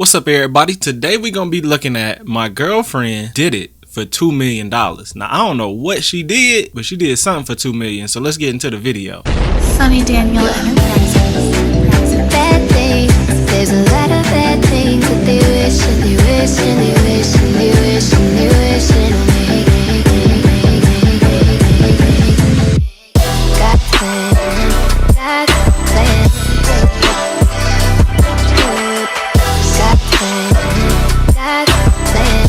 What's up, everybody? Today we're gonna be looking at my girlfriend did it for $2 million. Now I don't know what she did, but she did something for $2 million. So let's get into the video. Sonny Daniel Enterprises. Bad things. There's a lot of bad things that they wish and they wish and they wish and they wish and they wish on me. Got plans, got plans. Got plans, got plans.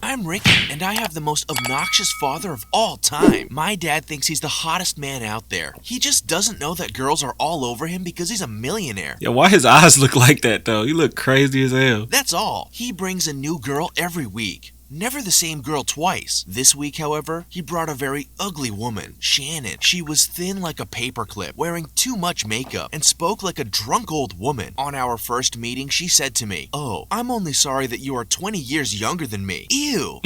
I'm Ricky, and I have the most obnoxious father of all time. My dad thinks he's the hottest man out there. He just doesn't know that girls are all over him because he's a millionaire. Yeah, why his eyes look like that though? He look crazy as hell. That's all. He brings a new girl every week. Never the same girl twice. This week, however, he brought a very ugly woman, Shannon. She was thin like a paperclip, wearing too much makeup, and spoke like a drunk old woman. On our first meeting, she said to me, "Oh, I'm only sorry that you are 20 years younger than me." Ew!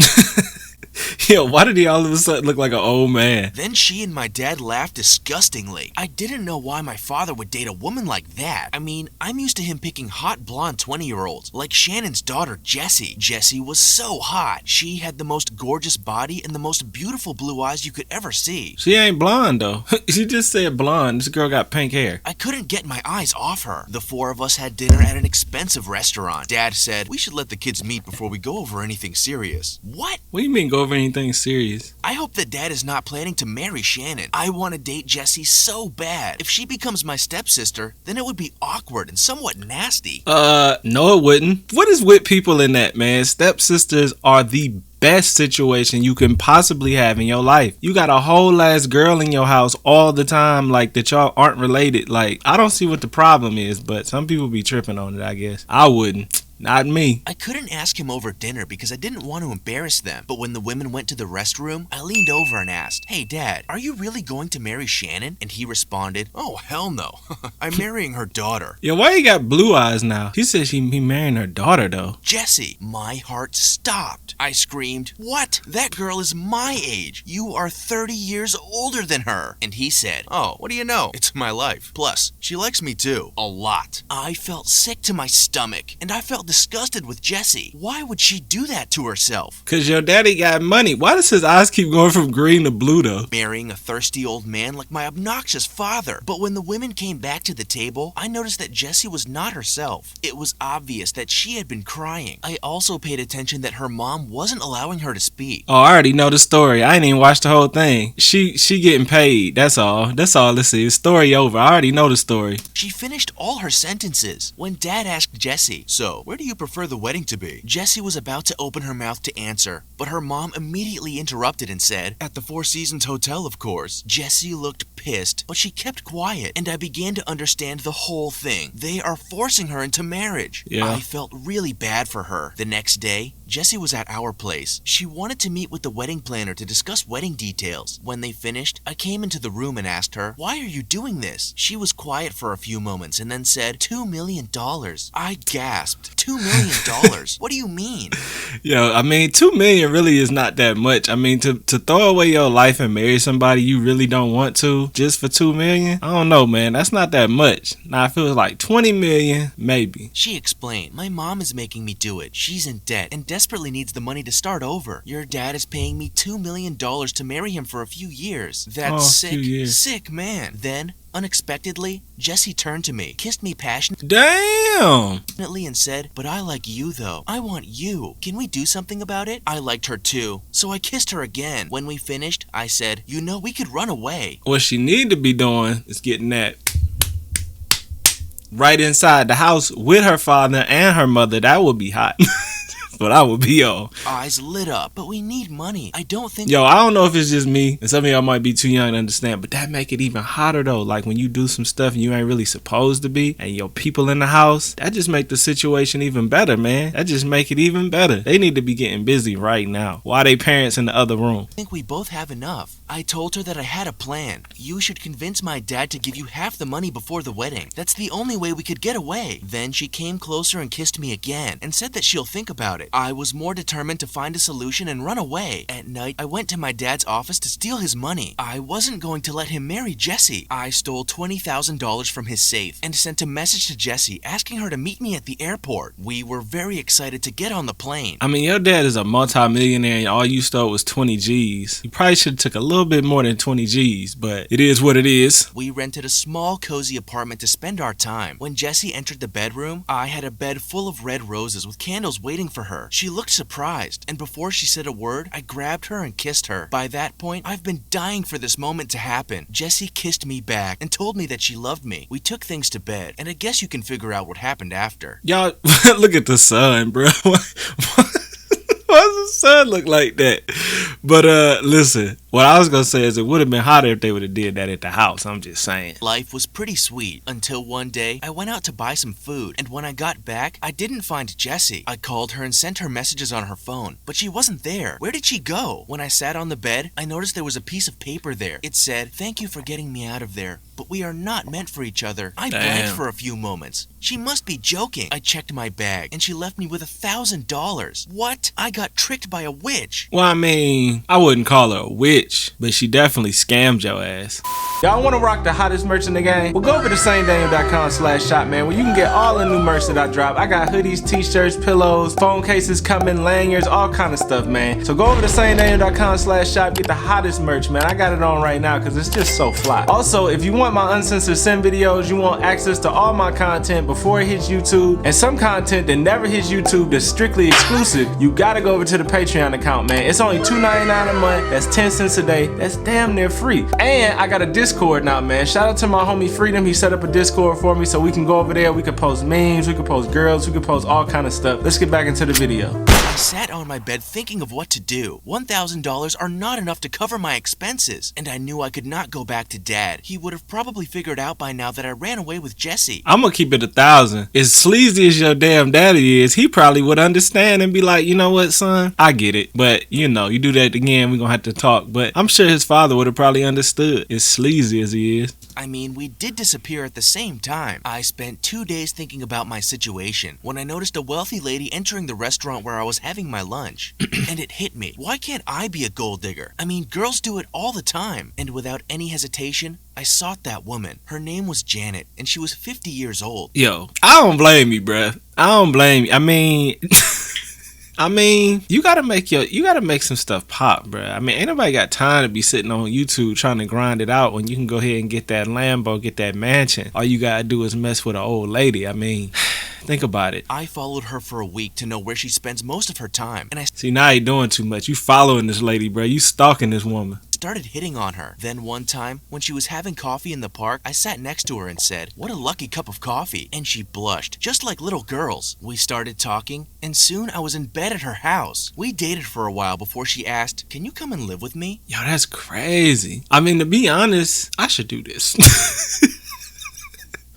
Yo, why did he all of a sudden look like an old man? Then she and my dad laughed disgustingly. I didn't know why my father would date a woman like that. I mean, I'm used to him picking hot blonde 20-year-olds, like Shannon's daughter, Jessie. Jessie was so hot. She had the most gorgeous body and the most beautiful blue eyes you could ever see. She ain't blonde though. She just said blonde. This girl got pink hair. I couldn't get my eyes off her. The four of us had dinner at an expensive restaurant. Dad said, "We should let the kids meet before we go over anything serious." What? What do you mean go over anything serious? I hope that Dad is not planning to marry Shannon. I want to date Jessie so bad. If she becomes my stepsister, then it would be awkward and somewhat nasty. No it wouldn't. What is with people in that, man? Stepsisters are the best situation you can possibly have in your life. You got a whole ass girl in your house all the time, like that y'all aren't related. Like, I don't see what the problem is, but some people be tripping on it, I guess. I wouldn't. Not me. I couldn't ask him over dinner because I didn't want to embarrass them. But when the women went to the restroom, I leaned over and asked, "Hey, Dad, are you really going to marry Shannon?" And he responded, "Oh, hell no. I'm marrying her daughter." Yo, why you got blue eyes now? He said she marrying her daughter though. Jessie, my heart stopped. I screamed, "What? That girl is my age. You are 30 years older than her." And he said, "Oh, what do you know? It's my life. Plus, she likes me too. A lot." I felt sick to my stomach, and I felt disgusted with Jessie. Why would she do that to herself? Cause your daddy got money. Why does his eyes keep going from green to blue though? Marrying a thirsty old man like my obnoxious father. But when the women came back to the table, I noticed that Jessie was not herself. It was obvious that she had been crying. I also paid attention that her mom wasn't allowing her to speak. Oh, I already know the story. I ain't even watched the whole thing. She getting paid. That's all. That's all this is. Story over. I already know the story. She finished all her sentences when Dad asked Jessie, "So, where do you prefer the wedding to be?" Jessie was about to open her mouth to answer, but her mom immediately interrupted and said, "At the Four Seasons Hotel, of course." Jessie looked pissed, but she kept quiet, and I began to understand the whole thing. They are forcing her into marriage. Yeah. I felt really bad for her. The next day, Jessie was at our place. She wanted to meet with the wedding planner to discuss wedding details. When they finished, I came into the room and asked her, "Why are you doing this?" She was quiet for a few moments and then said, $2 million. I gasped. $2 million? What do you mean? Yo, I mean, 2 million really is not that much. I mean, to throw away your life and marry somebody you really don't want to just for 2 million, I don't know, man. That's not that much. Now, if it was like 20 million, maybe. She explained, "My mom is making me do it. She's in debt and desperately needs the money to start over. Your dad is paying me $2 million to marry him for a few years. That's sick, man." Then, unexpectedly, Jessie turned to me, kissed me passionately, Damn. and said, "But I like you though. I want you. Can we do something about it?" I liked her too, so I kissed her again. When we finished, I said, "You know, we could run away." What she need to be doing is getting that right inside the house with her father and her mother. That would be hot. But I would be on. Eyes lit up. "But we need money. I don't think..." Yo, I don't know if it's just me, and some of y'all might be too young to understand, but that make it even hotter though. Like when you do some stuff you ain't really supposed to be, and your people in the house, that just make the situation even better, man. That just make it even better. They need to be getting busy right now. Why they parents in the other room? "I think we both have enough." I told her that I had a plan. "You should convince my dad to give you half the money before the wedding. That's the only way we could get away." Then she came closer and kissed me again and said that she'll think about it. it. I was more determined to find a solution and run away. At night, I went to my dad's office to steal his money. I wasn't going to let him marry Jessie. I stole $20,000 from his safe and sent a message to Jessie asking her to meet me at the airport. We were very excited to get on the plane. I mean, your dad is a multi-millionaire and all you stole was 20 G's. You probably should have took a little bit more than 20 G's, but it is what it is. We rented a small, cozy apartment to spend our time. When Jessie entered the bedroom, I had a bed full of red roses with candles waiting for her. She looked surprised, and before she said a word, I grabbed her and kissed her. By that point, I've been dying for this moment to happen. Jessie kissed me back and told me that she loved me. We took things to bed, and I guess you can figure out what happened after. Y'all, look at the sun, bro. Why does the sun look like that? But listen, what I was gonna say is it would have been hotter if they would have did that at the house. I'm just saying. Life was pretty sweet until one day I went out to buy some food, and when I got back, I didn't find Jessie. I called her and sent her messages on her phone, but she wasn't there. Where did she go? When I sat on the bed, I noticed there was a piece of paper there. It said, "Thank you for getting me out of there, but we are not meant for each other." I blanked for a few moments. She must be joking. I checked my bag, and she left me with $1,000. What? I got tricked by a witch. Well, I mean, I wouldn't call her a witch, but she definitely scammed your ass. Y'all want to rock the hottest merch in the game? Well, go over to SonnyDaniel.com/shop, man, where you can get all the new merch that I drop. I got hoodies, t-shirts, pillows, phone cases coming, lanyards, all kind of stuff, man. So go over to SonnyDaniel.com/shop, get the hottest merch, man. I got it on right now because it's just so fly. Also, if you want my uncensored sin videos, you want access to all my content before it hits YouTube, and some content that never hits YouTube that's strictly exclusive, you gotta go over to the Patreon account, man. It's only $2.99 a month. That's 10 cents a day. That's damn near free. And I got a Discord now, man. Shout out to my homie Freedom. He set up a Discord for me so we can go over there. We can post memes, we can post girls, we can post all kind of stuff. Let's get back into the video. I sat on my bed thinking of what to do. $1,000 are not enough to cover my expenses, and I knew I could not go back to Dad. He would have probably figured out by now that I ran away with Jessie. I'm gonna keep it 1,000. As sleazy as your damn daddy is, he probably would understand and be like, you know what, son? I get it. But, you know, you do that again, we're gonna have to talk. But I'm sure his father would have probably understood, as sleazy as he is. I mean, we did disappear at the same time. I spent 2 days thinking about my situation when I noticed a wealthy lady entering the restaurant where I was having my lunch. And it hit me. Why can't I be a gold digger? I mean, girls do it all the time. And without any hesitation, I sought that woman. Her name was Janet, and she was 50 years old. Yo, I don't blame you, bruh. I don't blame you. I mean, you gotta make some stuff pop, bruh. I mean, ain't nobody got time to be sitting on YouTube trying to grind it out when you can go ahead and get that Lambo, get that mansion. All you gotta do is mess with an old lady. I mean, think about it. I followed her for a week to know where she spends most of her time, and I See, now you doing too much. You following this lady, bruh. You stalking this woman. started hitting on her. Then one time, when she was having coffee in the park, I sat next to her and said, "What a lucky cup of coffee." And she blushed, just like little girls. We started talking, and soon I was in bed at her house. We dated for a while before she asked, "Can you come and live with me?" Yo, that's crazy. I mean, to be honest, I should do this.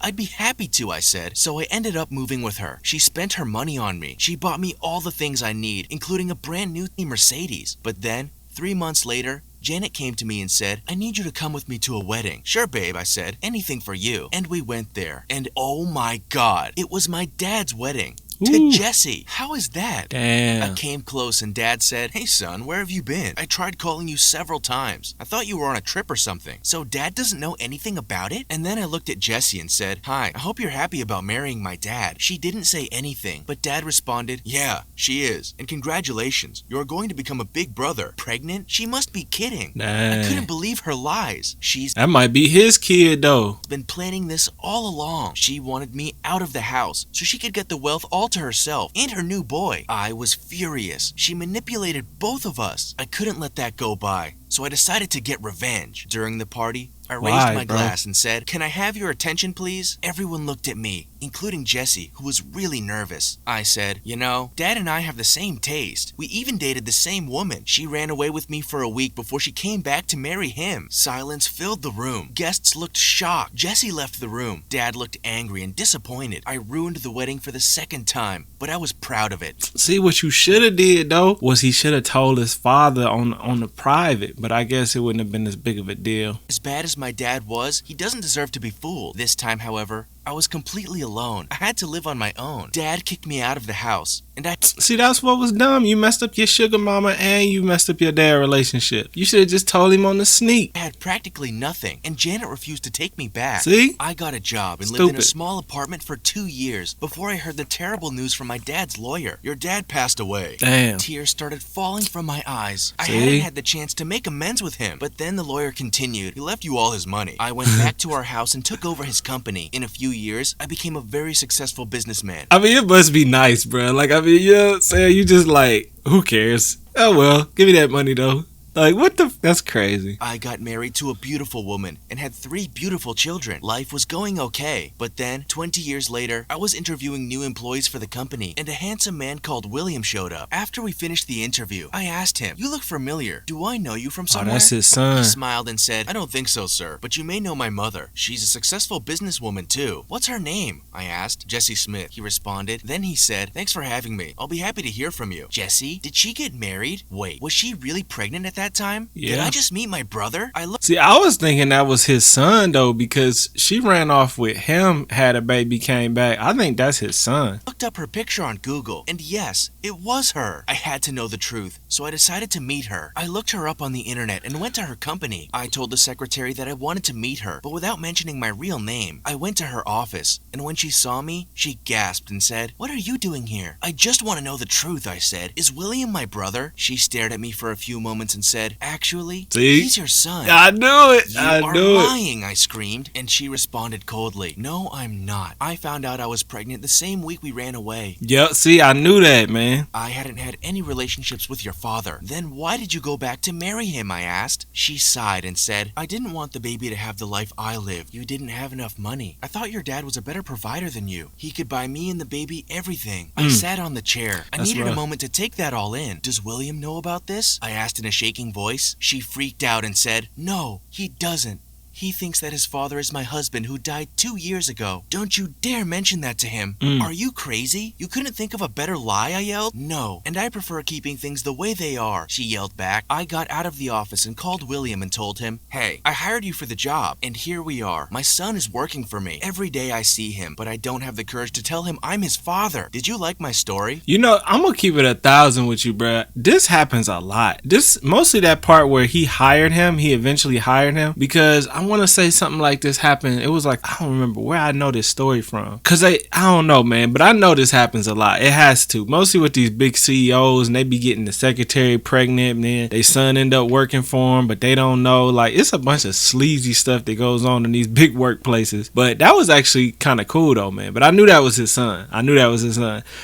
I'd be happy to, I said, so I ended up moving with her. She spent her money on me. She bought me all the things I need, including a brand new Mercedes. But then, 3 months later, Janet came to me and said, "I need you to come with me to a wedding." "Sure, babe," I said. "Anything for you." And we went there. And oh my God, it was my dad's wedding. To Ooh. Jessie. How is that? Damn. I came close and Dad said, "Hey son, where have you been? I tried calling you several times. I thought you were on a trip or something." So Dad doesn't know anything about it? And then I looked at Jessie and said, "Hi, I hope you're happy about marrying my dad." She didn't say anything, but Dad responded, "Yeah, she is. And congratulations, you're going to become a big brother." Pregnant? She must be kidding. Dang. I couldn't believe her lies. She's That might be his kid, though. been planning this all along. She wanted me out of the house so she could get the wealth all to herself and her new boy. I was furious. She manipulated both of us. I couldn't let that go by, so I decided to get revenge. During the party, I raised Why, my bro? glass and said, "Can I have your attention, please?" Everyone looked at me, including Jessie, who was really nervous. I said, "You know, Dad and I have the same taste. We even dated the same woman. She ran away with me for a week before she came back to marry him." Silence filled the room. Guests looked shocked. Jessie left the room. Dad looked angry and disappointed. I ruined the wedding for the second time, but I was proud of it. See, what you should have did, though, was he should have told his father on the private, but I guess it wouldn't have been as big of a deal. As bad as my dad was, he doesn't deserve to be fooled. This time, however, I was completely alone. I had to live on my own. Dad kicked me out of the house, and I... See, that's what was dumb. You messed up your sugar mama and you messed up your dad relationship. You should have just told him on the sneak. I had practically nothing, and Janet refused to take me back. See? I got a job and lived in a small apartment for 2 years before I heard the terrible news from my dad's lawyer. Your dad passed away. Damn. Tears started falling from my eyes. I See? hadn't had the chance to make amends with him, but then the lawyer continued. He left you all his money. I went back to our house and took over his company. In a few years, I became a very successful businessman. I mean, it must be nice, bro. Like, I mean, you know what I'm saying? You just like, who cares? Oh, well, give me that money, though. Like, what the? That's crazy. I got married to a beautiful woman and had 3 beautiful children. Life was going okay. But then, 20 years later, I was interviewing new employees for the company, and a handsome man called William showed up. After we finished the interview, I asked him, "You look familiar. Do I know you from somewhere?" Oh, that's his son. He smiled and said, "I don't think so, sir, but you may know my mother. She's a successful businesswoman, too." "What's her name?" I asked. "Jessie Smith," he responded. Then he said, "Thanks for having me. I'll be happy to hear from you." Jessie? Did she get married? Wait, was she really pregnant at that time? Yeah. Did I just meet my brother? See, I was thinking that was his son, though, because she ran off with him, had a baby, came back. I think that's his son. Looked up her picture on Google, and yes, it was her. I had to know the truth, so I decided to meet her. I looked her up on the internet and went to her company. I told the secretary that I wanted to meet her, but without mentioning my real name. I went to her office, and when she saw me, she gasped and said, "What are you doing here?" "I just want to know the truth," I said. "Is William my brother?" She stared at me for a few moments and said, "Actually, See? he's your son." I knew it. "You I are knew it. lying," I screamed, and she responded coldly, "No, I'm not. I found out I was pregnant the same week we ran away." Yep, see, I knew that, man. "I hadn't had any relationships with your father. Then why did you go back to marry him?" I asked. She sighed and said, "I didn't want the baby to have the life I lived. You didn't have enough money. I thought your dad was a better provider than you. He could buy me and the baby everything." I sat on the chair. I That's needed a rough. moment to take that all in. "Does William know about this?" I asked in a shaking voice. She freaked out and said, "No, he doesn't. He thinks that his father is my husband who died 2 years ago. Don't you dare mention that to him." "Are you crazy? You couldn't think of a better lie?" I yelled. "No, and I prefer keeping things the way they are," she yelled back. I got out of the office and called William and told him, "Hey, I hired you for the job, and here we are. My son is working for me. Every day I see him, but I don't have the courage to tell him I'm his father." Did you like my story? You know, I'm gonna keep it 1,000 with you, bruh. This happens a lot. This mostly that part where he eventually hired him, because I want to say something like this happened. It was like, I don't remember where I know this story from, cause I don't know, man, but I know this happens a lot. It has to, mostly with these big CEOs, and they be getting the secretary pregnant, and then their son end up working for them, but they don't know. Like, it's a bunch of sleazy stuff that goes on in these big workplaces. But that was actually kind of cool though, man. But I knew that was his son.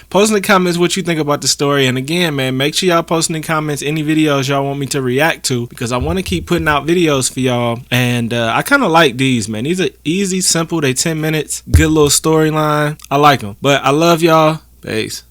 Post in the comments what you think about the story, and again, man, make sure y'all post in the comments any videos y'all want me to react to, because I want to keep putting out videos for y'all. And I kind of like these, man. These are easy, simple. They 10 minutes, good little storyline. I like them. But I love y'all. Peace.